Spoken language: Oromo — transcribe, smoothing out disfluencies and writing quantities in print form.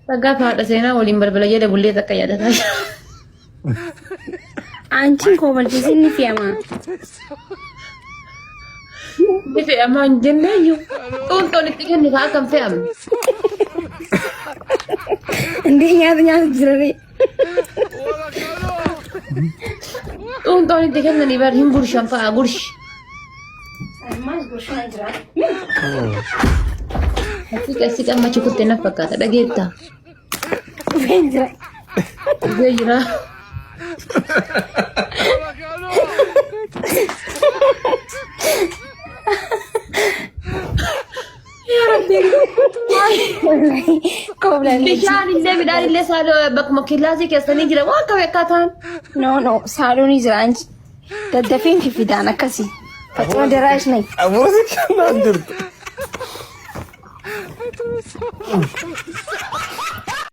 Saggaaf haadha seenaa waliin balbala jedhe bullee takka yaadataa jira. Anchiin koobalchiisin ni fe'ama. Ni fe'amaa hin jenne iyyuu. Xuunxoon itti kenni kaa akkam fe'amne. Indee nyaata jirare. Xuunxoon itti kennanii bar hin gurshan fa'a gurshi. Asii qammachi kutte na fakkaata dhageettaa. Dhugee jira. Bishaan illee midhaan illee saaloo bakkuma killaasii keessanii jira waan qabu akkaataan. No, saaloon jira anji. Daddafeen fifidaan akkasii. Fatima daraash nayi. Abuurri kan jirtu.